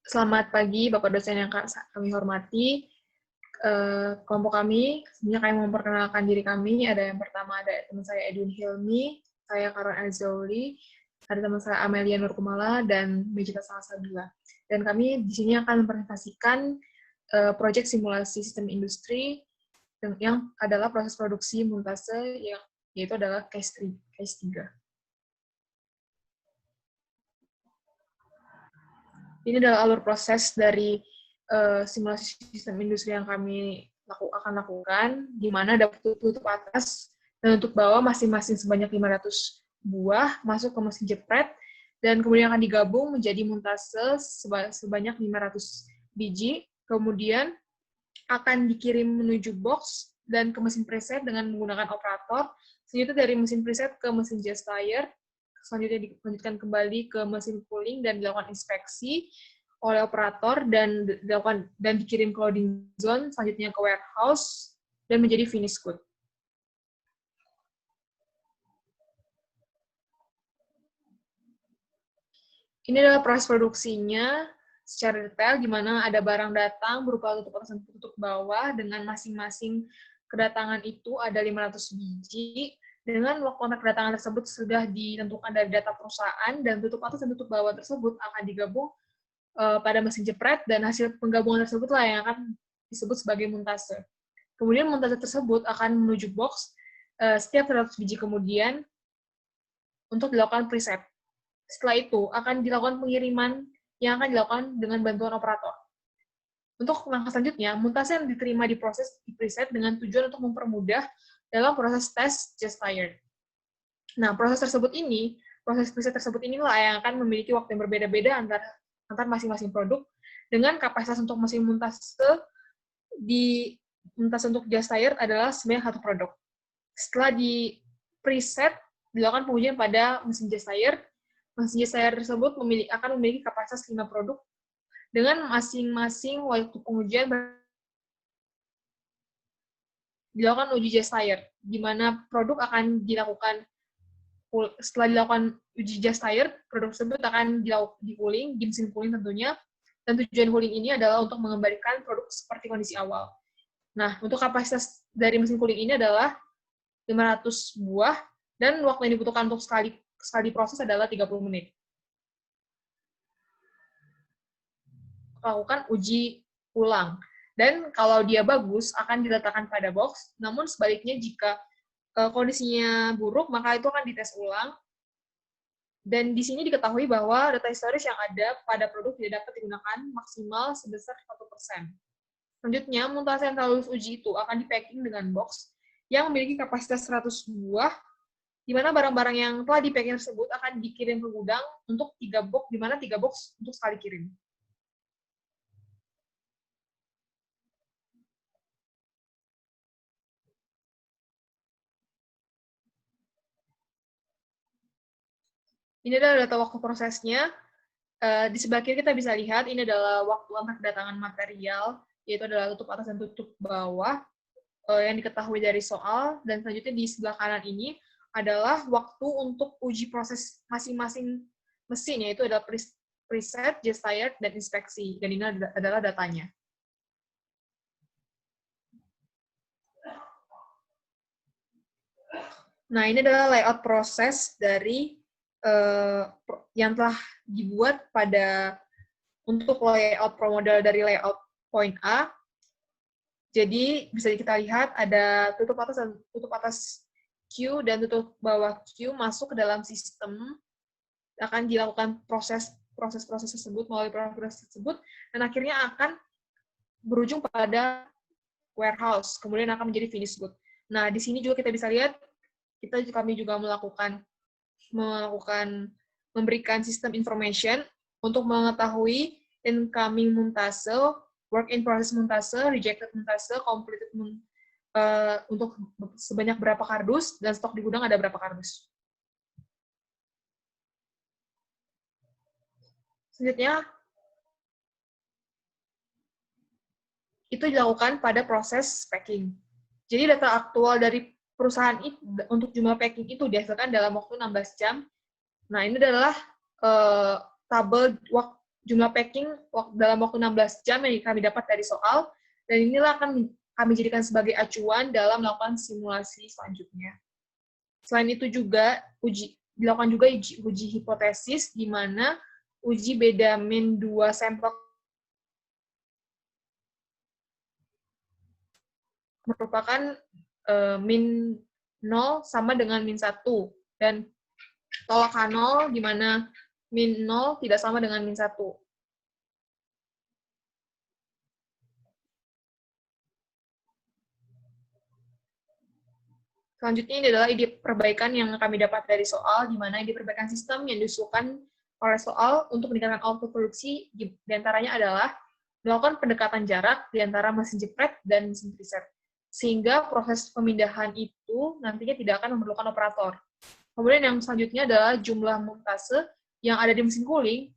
Selamat pagi, Bapak dosen yang kami hormati. Kelompok kami, sebenarnya kami memperkenalkan diri kami. Ada yang pertama, ada teman saya Edwin Hilmi, saya Karen Azzauli, ada teman saya Amelia Nurkumala, dan Mejita Salsabila. Dan kami di sini akan mempresentasikan proyek simulasi sistem industri yang adalah proses produksi muntase, yaitu adalah case 3. Ini adalah alur proses dari simulasi sistem industri yang kami akan lakukan, di mana ada tutup atas dan tutup bawah masing-masing sebanyak 500 buah masuk ke mesin jepret, dan kemudian akan digabung menjadi muntase sebanyak 500 biji, kemudian akan dikirim menuju box dan ke mesin preset dengan menggunakan operator. Selanjutnya dari mesin preset ke mesin just tire, selanjutnya dilanjutkan kembali ke mesin cooling dan dilakukan inspeksi oleh operator dan dikirim ke loading zone, selanjutnya ke warehouse dan menjadi finished good. Ini adalah proses produksinya secara detail, di mana ada barang datang berupa tutup atas dan tutup bawah, dengan masing-masing kedatangan itu ada 500 biji, dengan waktu antar kedatangan tersebut sudah ditentukan dari data perusahaan, dan tutup atas dan tutup bawah tersebut akan digabung pada mesin jepret, dan hasil penggabungan tersebutlah yang akan disebut sebagai muntase. Kemudian muntase tersebut akan menuju box setiap 100 biji kemudian untuk dilakukan preset. Setelah itu akan dilakukan pengiriman yang akan dilakukan dengan bantuan operator. Untuk langkah selanjutnya, muntase yang diterima di preset dengan tujuan untuk mempermudah dalam proses tes just tired. Nah, proses preset tersebut inilah yang akan memiliki waktu yang berbeda-beda antar masing-masing produk, dengan kapasitas untuk mesin muntase untuk just tired adalah sebanyak 1 produk. Setelah di preset, dilakukan pengujian pada mesin just tired. Mesin just tired tersebut akan memiliki kapasitas 5 produk, dengan masing-masing waktu pengujian dilakukan uji just tired, di mana produk akan dilakukan setelah dilakukan uji just tired, produk tersebut akan di cooling, di mesin cooling tentunya, dan tujuan cooling ini adalah untuk mengembalikan produk seperti kondisi awal. Nah, untuk kapasitas dari mesin cooling ini adalah 500 buah, dan waktu yang dibutuhkan untuk sekali proses adalah 30 menit. Lakukan uji ulang. Dan kalau dia bagus, akan diletakkan pada box, namun sebaliknya jika kondisinya buruk, maka itu akan dites ulang. Dan di sini diketahui bahwa data historis yang ada pada produk tidak dapat digunakan maksimal sebesar 1%. Selanjutnya, muntase yang telah lulus uji itu akan di-packing dengan box yang memiliki kapasitas 100 buah, di mana barang-barang yang telah di-packing tersebut akan dikirim ke gudang untuk 3 box, di mana 3 box untuk sekali kirim. Ini adalah data waktu prosesnya. Di sebelah kiri kita bisa lihat, ini adalah waktu antar kedatangan material, yaitu adalah tutup atas dan tutup bawah, yang diketahui dari soal. Dan selanjutnya di sebelah kanan ini adalah waktu untuk uji proses masing-masing mesin, yaitu adalah preset, just tired, dan inspeksi. Dan ini adalah datanya. Nah, ini adalah layout proses dari yang telah dibuat untuk layout pro model dari layout point A. Jadi bisa kita lihat ada tutup atas Q dan tutup bawah Q masuk ke dalam sistem, akan dilakukan proses tersebut melalui proses tersebut, dan akhirnya akan berujung pada warehouse, kemudian akan menjadi finished good. Nah, di sini juga kita bisa lihat, kami juga memberikan sistem information untuk mengetahui incoming muntase, work in process muntase, rejected muntase, completed untuk sebanyak berapa kardus, dan stok di gudang ada berapa kardus. Selanjutnya, itu dilakukan pada proses packing. Jadi data aktual dari perusahaan itu untuk jumlah packing itu dihasilkan dalam waktu 16 jam. Nah, ini adalah tabel jumlah packing dalam waktu 16 jam yang kami dapat dari soal, dan inilah akan kami jadikan sebagai acuan dalam melakukan simulasi selanjutnya. Selain itu juga dilakukan juga uji hipotesis, di mana uji beda min 2 sampel merupakan min 0 sama dengan min 1, dan tolak H0 di mana min 0 tidak sama dengan min 1. Selanjutnya ini adalah ide perbaikan yang kami dapat dari soal, di mana ide perbaikan sistem yang diusulkan oleh soal untuk meningkatkan output produksi diantaranya adalah melakukan pendekatan jarak di antara mesin jepret dan mesin preset, sehingga proses pemindahan itu nantinya tidak akan memerlukan operator. Kemudian yang selanjutnya adalah jumlah muntase yang ada di mesin cooling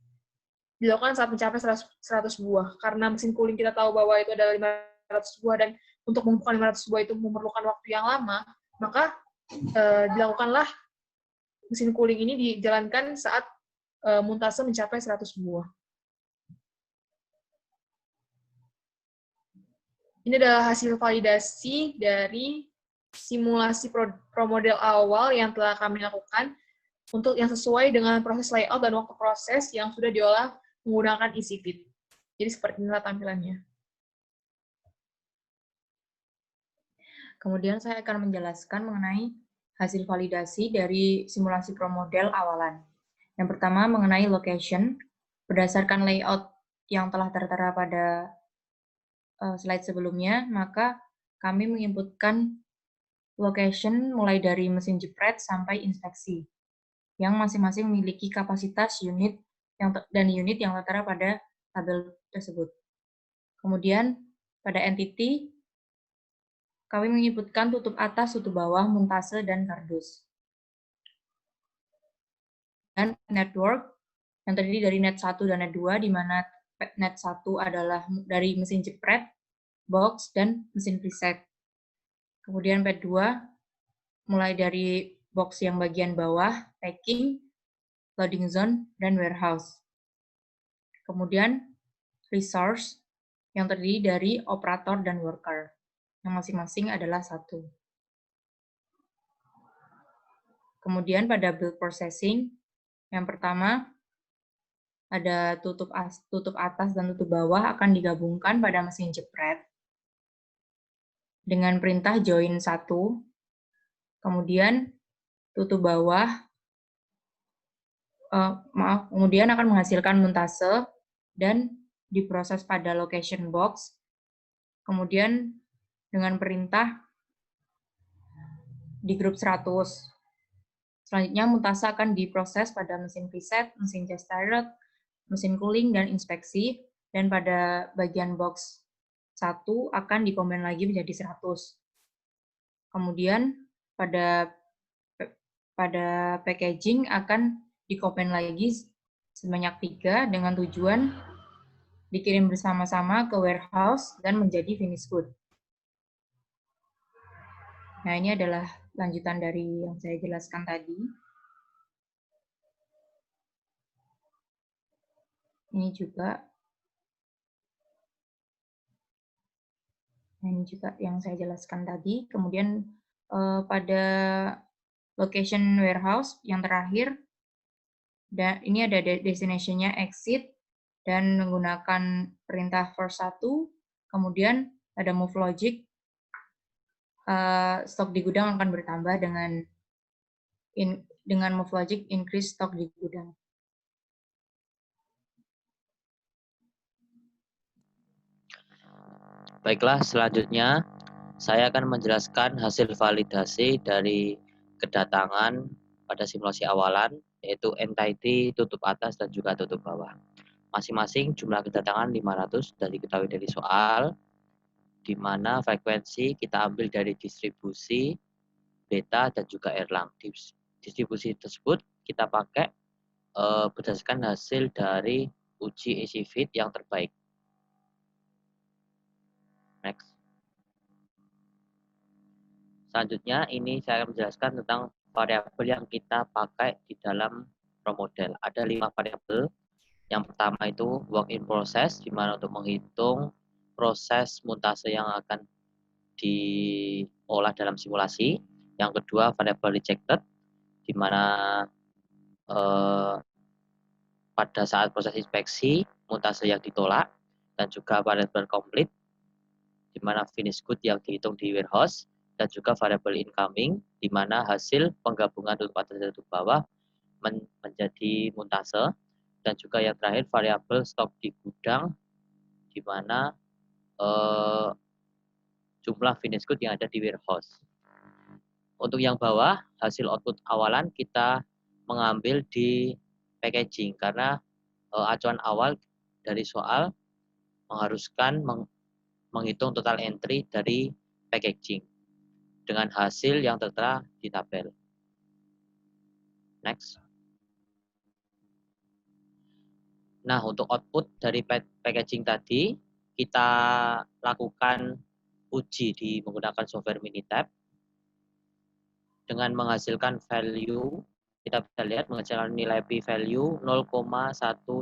dilakukan saat mencapai 100 buah. Karena mesin cooling kita tahu bahwa itu adalah 500 buah, dan untuk mengumpulkan 500 buah itu memerlukan waktu yang lama, maka dilakukanlah mesin cooling ini dijalankan saat muntase mencapai 100 buah. Ini adalah hasil validasi dari simulasi pro model awal yang telah kami lakukan untuk yang sesuai dengan proses layout dan waktu proses yang sudah diolah menggunakan EasyFit. Jadi seperti inilah tampilannya. Kemudian saya akan menjelaskan mengenai hasil validasi dari simulasi pro model awalan. Yang pertama mengenai location. Berdasarkan layout yang telah tertera pada slide sebelumnya, maka kami menginputkan location mulai dari mesin jepret sampai inspeksi, yang masing-masing memiliki kapasitas unit dan unit yang tertera pada tabel tersebut. Kemudian pada entity, kami menginputkan tutup atas, tutup bawah, muntase, dan kardus. Dan network yang terdiri dari net 1 dan net 2, di mana net 1 adalah dari mesin jepret, box, dan mesin preset. Kemudian pad 2 mulai dari box yang bagian bawah, packing, loading zone, dan warehouse. Kemudian resource yang terdiri dari operator dan worker, yang masing-masing adalah 1. Kemudian pada build processing, yang pertama ada tutup atas dan tutup bawah akan digabungkan pada mesin jepret dengan perintah join 1. Kemudian tutup bawah kemudian akan menghasilkan muntase dan diproses pada location box. Kemudian dengan perintah di grup 100. Selanjutnya muntase akan diproses pada mesin preset, mesin chest direct, mesin cooling, dan inspeksi, dan pada bagian box 1 akan dikombin lagi menjadi 100. Kemudian pada packaging akan dikombin lagi sebanyak 3 dengan tujuan dikirim bersama-sama ke warehouse dan menjadi finished good. Nah, ini adalah lanjutan dari yang saya jelaskan tadi. Ini juga yang saya jelaskan tadi. Kemudian pada location warehouse yang terakhir, dan ini ada destination-nya exit dan menggunakan perintah first 1. Kemudian ada move logic, stok di gudang akan bertambah dengan move logic increase stok di gudang. Baiklah, selanjutnya saya akan menjelaskan hasil validasi dari kedatangan pada simulasi awalan, yaitu entity, tutup atas, dan juga tutup bawah. Masing-masing jumlah kedatangan 500 dari diketahui dari soal, di mana frekuensi kita ambil dari distribusi, beta, dan juga Erlang. Distribusi tersebut kita pakai berdasarkan hasil dari uji EasyFit yang terbaik. Next. Selanjutnya, ini saya akan menjelaskan tentang variabel yang kita pakai di dalam pro model. Ada 5 variabel. Yang pertama itu work in process, di mana untuk menghitung proses muntase yang akan diolah dalam simulasi. Yang kedua variable rejected, di mana pada saat proses inspeksi muntase yang ditolak, dan juga variable complete, di mana finish good yang dihitung di warehouse, dan juga variable incoming, di mana hasil penggabungan tutup atas dan tutup bawah menjadi muntase, dan juga yang terakhir variabel stok di gudang, di mana jumlah finish good yang ada di warehouse. Untuk yang bawah, hasil output awalan kita mengambil di packaging, karena acuan awal dari soal mengharuskan menghitung total entry dari packaging dengan hasil yang tertera di tabel. Next. Nah, untuk output dari packaging tadi, kita lakukan uji menggunakan software Minitab dengan menghasilkan value, kita bisa lihat menghasilkan nilai p-value 0,115,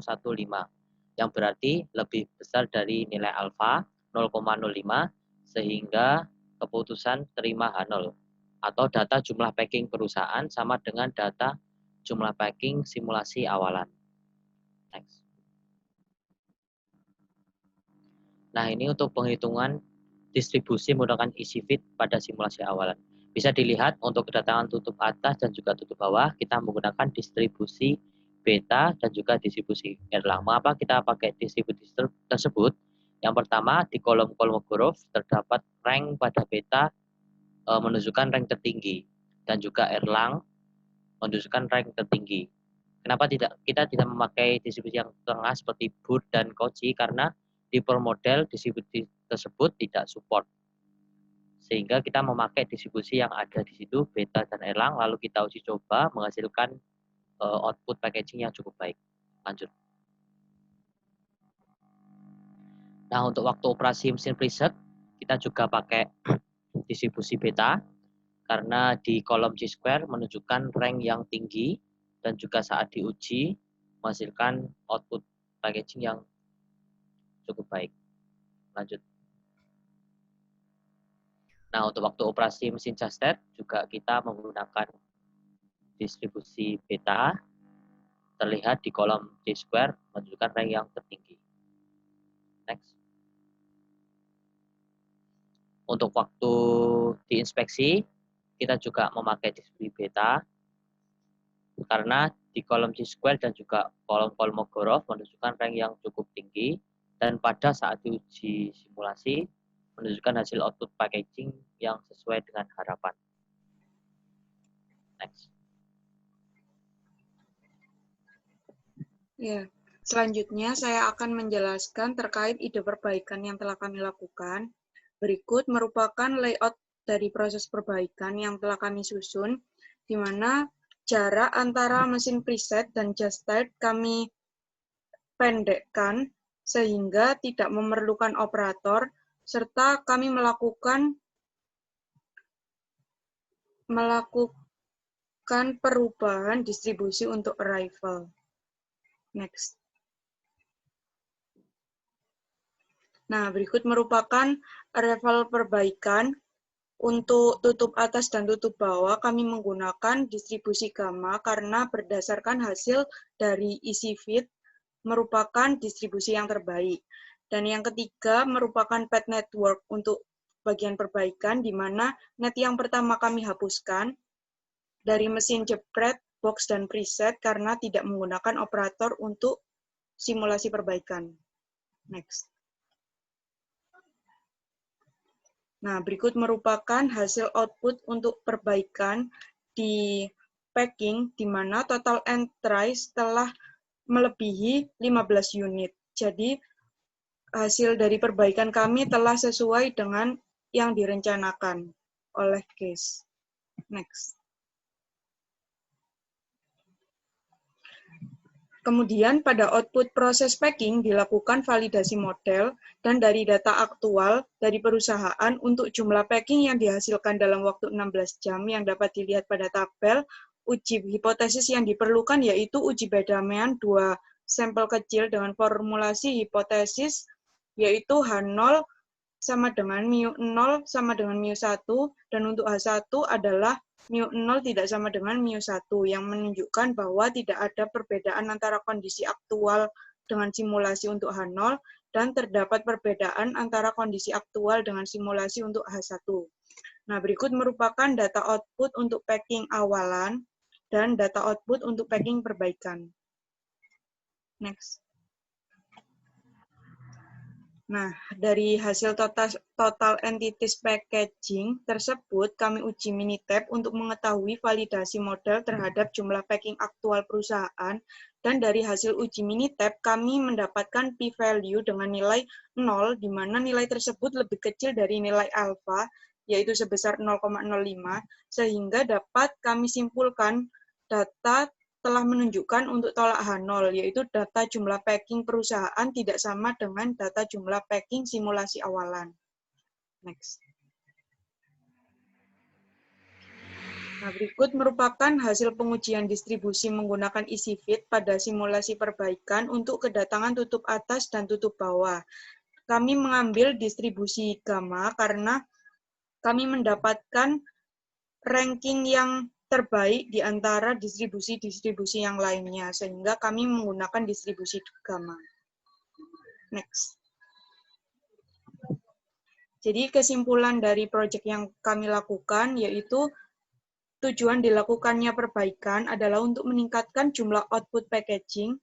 yang berarti lebih besar dari nilai alfa 0,05, sehingga keputusan terima H0, atau data jumlah packing perusahaan sama dengan data jumlah packing simulasi awalan. Next. Nah, ini untuk penghitungan distribusi menggunakan easy fit pada simulasi awalan. Bisa dilihat untuk kedatangan tutup atas dan juga tutup bawah, kita menggunakan distribusi beta dan juga distribusi Erlang. Mengapa kita pakai distribusi tersebut? Yang pertama, di kolom-kolom huruf terdapat rank pada beta menunjukkan rank tertinggi, dan juga Erlang menunjukkan rank tertinggi. Kenapa kita tidak memakai distribusi yang tengah seperti Boot dan Koji? Karena di model distribusi tersebut tidak support, sehingga kita memakai distribusi yang ada di situ, beta dan Erlang, lalu kita uji coba menghasilkan output packaging yang cukup baik. Lanjut. Nah, untuk waktu operasi mesin preset, kita juga pakai distribusi beta, karena di kolom G-square menunjukkan rank yang tinggi, dan juga saat diuji menghasilkan output packaging yang cukup baik. Lanjut. Nah, untuk waktu operasi mesin Just-State juga kita menggunakan distribusi beta, terlihat di kolom G-square menunjukkan rank yang tertinggi. Next. Untuk waktu diinspeksi, kita juga memakai distribusi beta, karena di kolom G-square dan juga kolom-kolom Mogorov menunjukkan rank yang cukup tinggi, dan pada saat diuji simulasi menunjukkan hasil output packaging yang sesuai dengan harapan. Next. Ya, selanjutnya saya akan menjelaskan terkait ide perbaikan yang telah kami lakukan. Berikut merupakan layout dari proses perbaikan yang telah kami susun, di mana jarak antara mesin preset dan Just-State kami pendekkan sehingga tidak memerlukan operator, serta kami melakukan perubahan distribusi untuk arrival. Next. Nah, berikut merupakan arrival perbaikan. Untuk tutup atas dan tutup bawah, kami menggunakan distribusi gamma karena berdasarkan hasil dari easy fit merupakan distribusi yang terbaik. Dan yang ketiga merupakan path network untuk bagian perbaikan, di mana net yang pertama kami hapuskan dari mesin jepret, box, dan preset karena tidak menggunakan operator untuk simulasi perbaikan. Next. Nah, berikut merupakan hasil output untuk perbaikan di packing, di mana total entries telah melebihi 15 unit. Jadi, hasil dari perbaikan kami telah sesuai dengan yang direncanakan oleh case. Next. Kemudian pada output proses packing dilakukan validasi model dan dari data aktual dari perusahaan untuk jumlah packing yang dihasilkan dalam waktu 16 jam yang dapat dilihat pada tabel, uji hipotesis yang diperlukan yaitu uji bedamaian 2 sampel kecil dengan formulasi hipotesis, yaitu H0 sama dengan mu0 sama dengan mu1, dan untuk H1 adalah mu0 tidak sama dengan mu1, yang menunjukkan bahwa tidak ada perbedaan antara kondisi aktual dengan simulasi untuk H0, dan terdapat perbedaan antara kondisi aktual dengan simulasi untuk H1. Nah, berikut merupakan data output untuk packing awalan dan data output untuk packing perbaikan. Next. Nah, dari hasil total entities packaging tersebut, kami uji Minitab untuk mengetahui validasi model terhadap jumlah packing aktual perusahaan, dan dari hasil uji Minitab, kami mendapatkan p-value dengan nilai 0, di mana nilai tersebut lebih kecil dari nilai alfa, yaitu sebesar 0,05, sehingga dapat kami simpulkan data telah menunjukkan untuk tolak H0, yaitu data jumlah packing perusahaan tidak sama dengan data jumlah packing simulasi awalan. Next. Nah, berikut merupakan hasil pengujian distribusi menggunakan EasyFit pada simulasi perbaikan untuk kedatangan tutup atas dan tutup bawah. Kami mengambil distribusi gamma karena kami mendapatkan ranking yang terbaik di antara distribusi-distribusi yang lainnya, sehingga kami menggunakan distribusi gamma. Next. Jadi kesimpulan dari proyek yang kami lakukan yaitu tujuan dilakukannya perbaikan adalah untuk meningkatkan jumlah output packaging.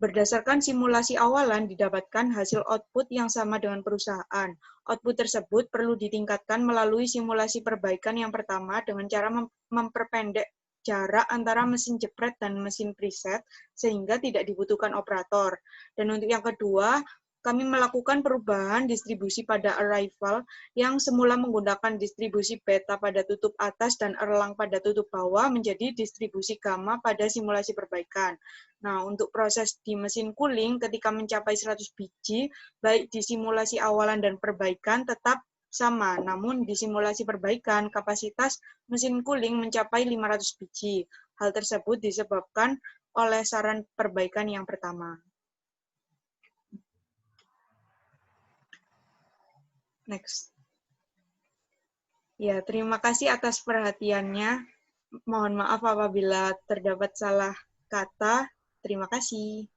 Berdasarkan simulasi awalan didapatkan hasil output yang sama dengan perusahaan. Output tersebut perlu ditingkatkan melalui simulasi perbaikan yang pertama dengan cara memperpendek jarak antara mesin jepret dan mesin preset sehingga tidak dibutuhkan operator. Dan untuk yang kedua, kami melakukan perubahan distribusi pada arrival yang semula menggunakan distribusi beta pada tutup atas dan Erlang pada tutup bawah menjadi distribusi gamma pada simulasi perbaikan. Nah, untuk proses di mesin cooling ketika mencapai 100 biji, baik di simulasi awalan dan perbaikan tetap sama, namun di simulasi perbaikan kapasitas mesin cooling mencapai 500 biji. Hal tersebut disebabkan oleh saran perbaikan yang pertama. Next. Ya, terima kasih atas perhatiannya. Mohon maaf apabila terdapat salah kata. Terima kasih.